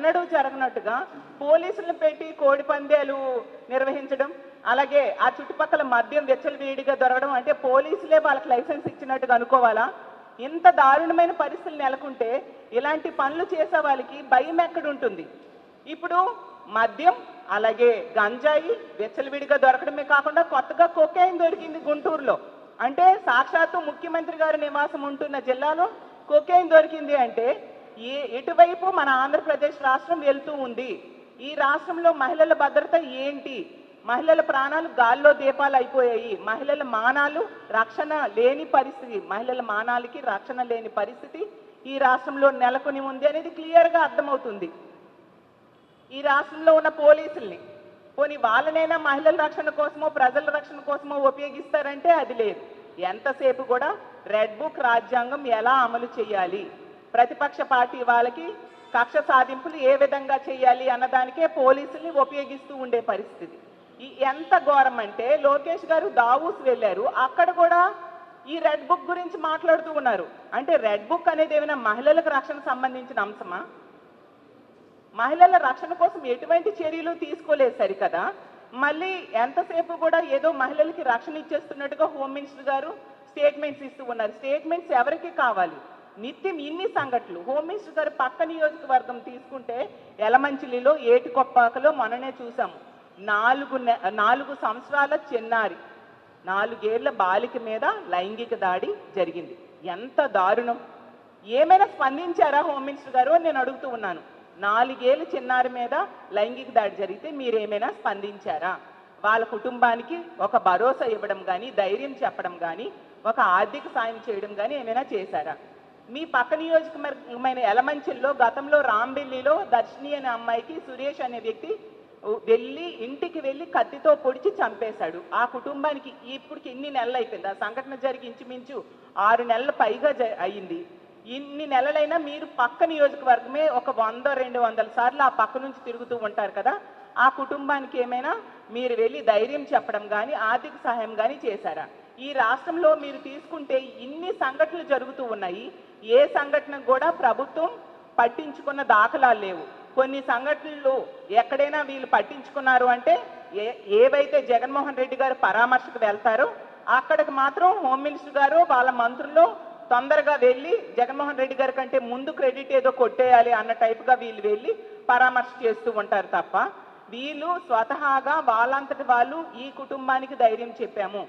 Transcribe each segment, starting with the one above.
ఎన్నడూ జరగనట్టుగా పోలీసులను పెట్టి కోడి పందాలు నిర్వహించడం, అలాగే ఆ చుట్టుపక్కల మద్యం వెచ్చలవిడిగా దొరకడం, అంటే పోలీసులే వాళ్ళకి లైసెన్స్ ఇచ్చినట్టుగా అనుకోవాలా? ఇంత దారుణమైన పరిస్థితులు నెలకొంటే ఇలాంటి పనులు చేసే వాళ్ళకి భయం ఎక్కడుంటుంది? ఇప్పుడు మద్యం అలాగే గంజాయి వెచ్చలవిడిగా దొరకడమే కాకుండా కొత్తగా కొకైన్ దొరికింది గుంటూరులో. అంటే సాక్షాత్తు ముఖ్యమంత్రి గారి నివాసం ఉంటున్న జిల్లాలో కొకైన్ దొరికింది అంటే ఎటువైపు మన ఆంధ్రప్రదేశ్ రాష్ట్రం వెళ్తూ ఉంది? ఈ రాష్ట్రంలో మహిళల భద్రత ఏంటి? మహిళల ప్రాణాలు గాల్లో దీపాలు అయిపోయాయి. మహిళల మానాలు రక్షణ లేని పరిస్థితి, మహిళల మానాలకి రక్షణ లేని పరిస్థితి ఈ రాష్ట్రంలో నెలకొని ఉంది అనేది క్లియర్గా అర్థమవుతుంది. ఈ రాష్ట్రంలో ఉన్న పోలీసుల్ని పోనీ వాళ్ళనైనా మహిళల రక్షణ కోసమో ప్రజల రక్షణ కోసమో ఉపయోగిస్తారంటే అది లేదు. ఎంతసేపు కూడా రెడ్ బుక్ రాజ్యాంగం ఎలా అమలు చేయాలి, ప్రతిపక్ష పార్టీ వాళ్ళకి కక్ష సాధింపులు ఏ విధంగా చేయాలి అన్నదానికే పోలీసుల్ని ఉపయోగిస్తూ ఉండే పరిస్థితి. ఎంత ఘోరం అంటే లోకేష్ గారు దావూస్ వెళ్ళారు, అక్కడ కూడా ఈ రెడ్ బుక్ గురించి మాట్లాడుతూ ఉన్నారు. అంటే రెడ్ బుక్ అనేది ఏమైనా మహిళలకు రక్షణ సంబంధించిన అంశమా? మహిళల రక్షణ కోసం ఎటువంటి చర్యలు తీసుకోలేదు సరికదా. మళ్ళీ ఎంతసేపు కూడా ఏదో మహిళలకి రక్షణ ఇచ్చేస్తున్నట్టుగా హోమ్ మినిస్టర్ గారు స్టేట్మెంట్స్ ఇస్తూ ఉన్నారు. స్టేట్మెంట్స్ ఎవరికి కావాలి? నిత్యం ఇన్ని సంఘటనలు. హోమ్ మినిస్టర్ గారు పక్క నియోజకవర్గం తీసుకుంటే యలమంచిలిలో ఏటికొప్పాకలో మొన్ననే చూసాము. 4 సంవత్సరాల చిన్నారి 4 ఏళ్ల బాలిక మీద లైంగిక దాడి జరిగింది. ఎంత దారుణం! ఏమైనా స్పందించారా హోమ్ మినిస్టర్ గారు అని నేను అడుగుతూ ఉన్నాను. 4 ఏళ్ల చిన్నారి మీద లైంగిక దాడి జరిగితే మీరేమైనా స్పందించారా? వాళ్ళ కుటుంబానికి ఒక భరోసా ఇవ్వడం కానీ, ధైర్యం చెప్పడం కానీ, ఒక ఆర్థిక సాయం చేయడం కానీ ఏమైనా చేశారా? మీ పక్క నియోజకవర్గమైన యలమంచిల్లో గతంలో రాంబెల్లిలో దర్శిని అనే అమ్మాయికి సురేష్ అనే వ్యక్తి ఇంటికి వెళ్ళి కత్తితో పొడిచి చంపేశాడు. ఆ కుటుంబానికి ఇప్పటికి ఎన్ని నెలలు అయిపోయింది? ఆ సంఘటన జరిగి ఇంచుమించు 6 నెలల పైగా అయ్యింది. ఇన్ని నెలలైనా మీరు పక్క నియోజకవర్గమే ఒక 100-200 సార్లు ఆ పక్క నుంచి తిరుగుతూ ఉంటారు కదా. ఆ కుటుంబానికి ఏమైనా మీరు వెళ్ళి ధైర్యం చెప్పడం కానీ, ఆర్థిక సహాయం కానీ చేశారా? ఈ రాష్ట్రంలో మీరు తీసుకుంటే ఇన్ని సంఘటనలు జరుగుతూ ఉన్నాయి. ఏ సంఘటన కూడా ప్రభుత్వం పట్టించుకున్న దాఖలాలు లేవు. కొన్ని సంఘటనలు ఎక్కడైనా వీళ్ళు పట్టించుకున్నారు అంటే ఏవైతే జగన్మోహన్ రెడ్డి గారు పరామర్శకు వెళ్తారో అక్కడికి మాత్రం హోమ్ మినిస్టర్ గారు వాళ్ళ మంత్రుల్లో తొందరగా వెళ్ళి జగన్మోహన్ రెడ్డి గారి కంటే ముందు క్రెడిట్ ఏదో కొట్టేయాలి అన్న టైప్గా వీళ్ళు వెళ్ళి పరామర్శ చేస్తూ ఉంటారు తప్ప వీళ్ళు స్వతహాగా వాళ్ళంతటి వాళ్ళు ఈ కుటుంబానికి ధైర్యం చెప్పాము,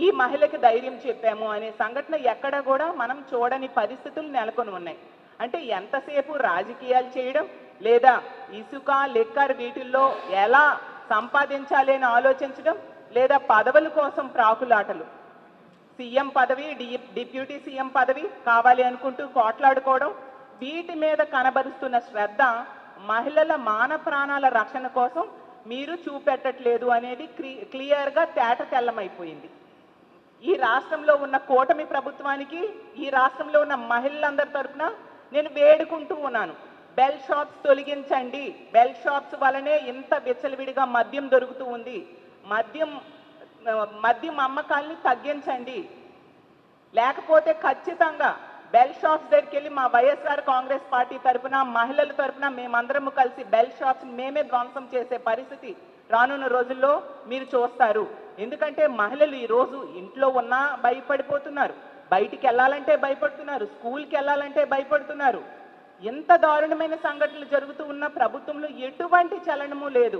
ఈ మహిళకి ధైర్యం చెప్పాము అనే సంఘటన ఎక్కడ కూడా మనం చూడని పరిస్థితులు నెలకొని ఉన్నాయి. అంటే ఎంతసేపు రాజకీయాలు చేయడం, లేదా ఇసుక లెక్కర్ వీటిల్లో ఎలా సంపాదించాలి అని ఆలోచించడం, లేదా పదవుల కోసం ప్రాకులాటలు, సీఎం పదవి డిప్యూటీ సీఎం పదవి కావాలి అనుకుంటూ కోట్లాడుకోవడం, వీటి మీద కనబరుస్తున్న శ్రద్ధ మహిళల మాన ప్రాణాల రక్షణ కోసం మీరు చూపెట్టట్లేదు అనేది క్లియర్గా తేట తెల్లమైపోయింది. ఈ రాష్ట్రంలో ఉన్న కూటమి ప్రభుత్వానికి, ఈ రాష్ట్రంలో ఉన్న మహిళలందరి తరఫున నేను వేడుకుంటూ ఉన్నాను, బెల్ షాప్స్ తొలగించండి. బెల్ షాప్స్ వలనే ఇంత విచ్చలవిడిగా మద్యం దొరుకుతూ ఉంది. మద్యం అమ్మకాల్ని తగ్గించండి. లేకపోతే ఖచ్చితంగా బెల్ షాప్స్ దగ్గరికి వెళ్ళి మా వైఎస్ఆర్ కాంగ్రెస్ పార్టీ తరఫున, మహిళల తరఫున మేమందరం కలిసి బెల్ షాప్స్ మేమే ధ్వంసం చేసే పరిస్థితి రానున్న రోజుల్లో మీరు చూస్తారు. ఎందుకంటే మహిళలు ఈరోజు ఇంట్లో ఉన్నా భయపడిపోతున్నారు, బయటికి వెళ్ళాలంటే భయపడుతున్నారు, స్కూల్కి వెళ్ళాలంటే భయపడుతున్నారు. ఎంత దారుణమైన సంఘటనలు జరుగుతూ ఉన్న ప్రభుత్వంలో ఎటువంటి చలనము లేదు.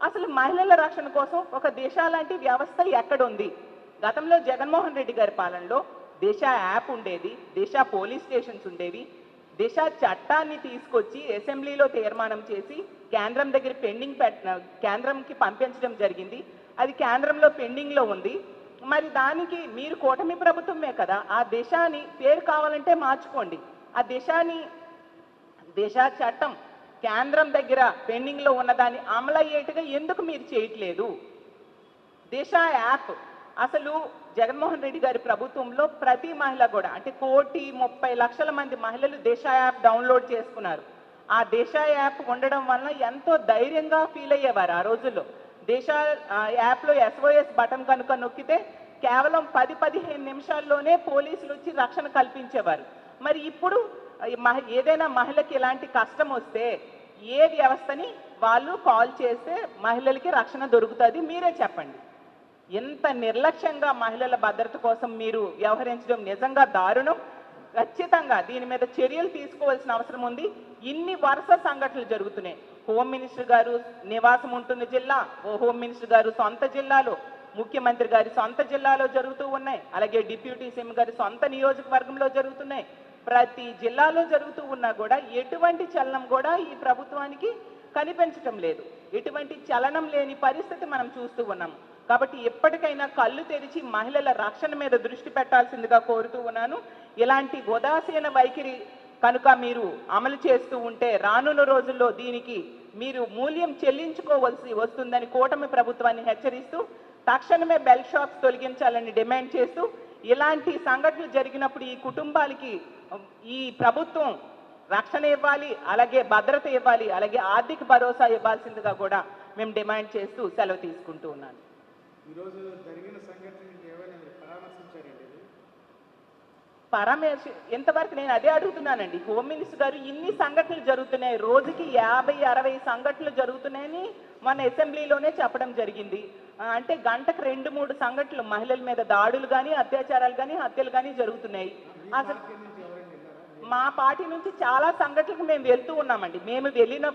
అసలు మహిళల రక్షణ కోసం ఒక దిశ లాంటి వ్యవస్థ ఎక్కడుంది? గతంలో జగన్మోహన్ రెడ్డి గారి పాలనలో దిశ యాప్ ఉండేది, దిశ పోలీస్ స్టేషన్స్ ఉండేవి. దిశ చట్టాన్ని తీసుకొచ్చి అసెంబ్లీలో తీర్మానం చేసి కేంద్రం దగ్గర కేంద్రంకి పంపించడం జరిగింది. అది కేంద్రంలో పెండింగ్లో ఉంది. మరి దానికి మీరు కూటమి ప్రభుత్వమే కదా, ఆ దిశని పేరు కావాలంటే మార్చుకోండి. ఆ దిశ చట్టం కేంద్రం దగ్గర పెండింగ్లో ఉన్నదాన్ని అమలయ్యేట్టుగా ఎందుకు మీరు చేయట్లేదు? దిశ యాప్ అసలు జగన్మోహన్ రెడ్డి గారి ప్రభుత్వంలో ప్రతి మహిళ కూడా, అంటే 1,30,00,000 మంది మహిళలు దిశ యాప్ డౌన్లోడ్ చేసుకున్నారు. ఆ దిశ యాప్ ఉండడం వలన ఎంతో ధైర్యంగా ఫీల్ అయ్యేవారు. ఆ రోజుల్లో దిశ యాప్లో SOS బటన్ కనుక నొక్కితే కేవలం 10-15 నిమిషాల్లోనే పోలీసులు వచ్చి రక్షణ కల్పించేవారు. మరి ఇప్పుడు ఏదైనా మహిళకి ఇలాంటి కష్టం వస్తే ఏ వ్యవస్థని వాళ్ళు కాల్ చేస్తే మహిళలకి రక్షణ దొరుకుతుంది? మీరే చెప్పండి. ఎంత నిర్లక్ష్యంగా మహిళల భద్రత కోసం మీరు వ్యవహరించడం నిజంగా దారుణం. ఖచ్చితంగా దీని మీద చర్యలు తీసుకోవాల్సిన అవసరం ఉంది. ఇన్ని వరుస సంఘటనలు జరుగుతున్నాయి. హోమ్ మినిస్టర్ గారు నివాసం ఉంటున్న జిల్లా, హోమ్ మినిస్టర్ గారు సొంత జిల్లాలో, ముఖ్యమంత్రి గారి సొంత జిల్లాలో జరుగుతూ ఉన్నాయి. అలాగే డిప్యూటీ సీఎం గారి సొంత నియోజకవర్గంలో జరుగుతున్నాయి. ప్రతి జిల్లాలో జరుగుతూ ఉన్నా కూడా ఎటువంటి చలనం కూడా ఈ ప్రభుత్వానికి కనిపించటం లేదు. ఎటువంటి చలనం లేని పరిస్థితి మనం చూస్తూ ఉన్నాం. కాబట్టి ఎప్పటికైనా కళ్ళు తెరిచి మహిళల రక్షణ మీద దృష్టి పెట్టాల్సిందిగా కోరుతూ ఉన్నాను. ఇలాంటి ఉదాసీన వైఖరి కనుక మీరు అమలు చేస్తూ ఉంటే రానున్న రోజుల్లో దీనికి మీరు మూల్యం చెల్లించుకోవాల్సి వస్తుందని కూటమి ప్రభుత్వాన్ని హెచ్చరిస్తూ తక్షణమే బెల్ షాప్స్ తొలగించాలని డిమాండ్ చేస్తూ ఇలాంటి సంఘటనలు జరిగినప్పుడు ఈ కుటుంబాలకి ఈ ప్రభుత్వం రక్షణ ఇవ్వాలి, అలాగే భద్రత ఇవ్వాలి, అలాగే ఆర్థిక భరోసా ఇవ్వాల్సిందిగా కూడా మేము డిమాండ్ చేస్తూ సెలవు తీసుకుంటూ ఉన్నాను. ఈరోజు జరిగిన సంఘటనని ఏమైనా మీరు పరామర్శించారండి? ఇంతవరకు నేను అదే అడుగుతున్నానండి. హోమ్ మినిస్టర్ గారు ఇన్ని సంఘటనలు జరుగుతున్నాయి, రోజుకి 50-60 సంఘటనలు జరుగుతున్నాయని మన అసెంబ్లీలోనే చెప్పడం జరిగింది. అంటే గంటకు 2-3 సంఘటనలు మహిళల మీద దాడులు కానీ, అత్యాచారాలు కానీ, హత్యలు కానీ జరుగుతున్నాయి. అసలు మా పార్టీ నుంచి చాలా సంఘటనలకు మేము వెళ్తూ ఉన్నామండి. మేము వెళ్ళిన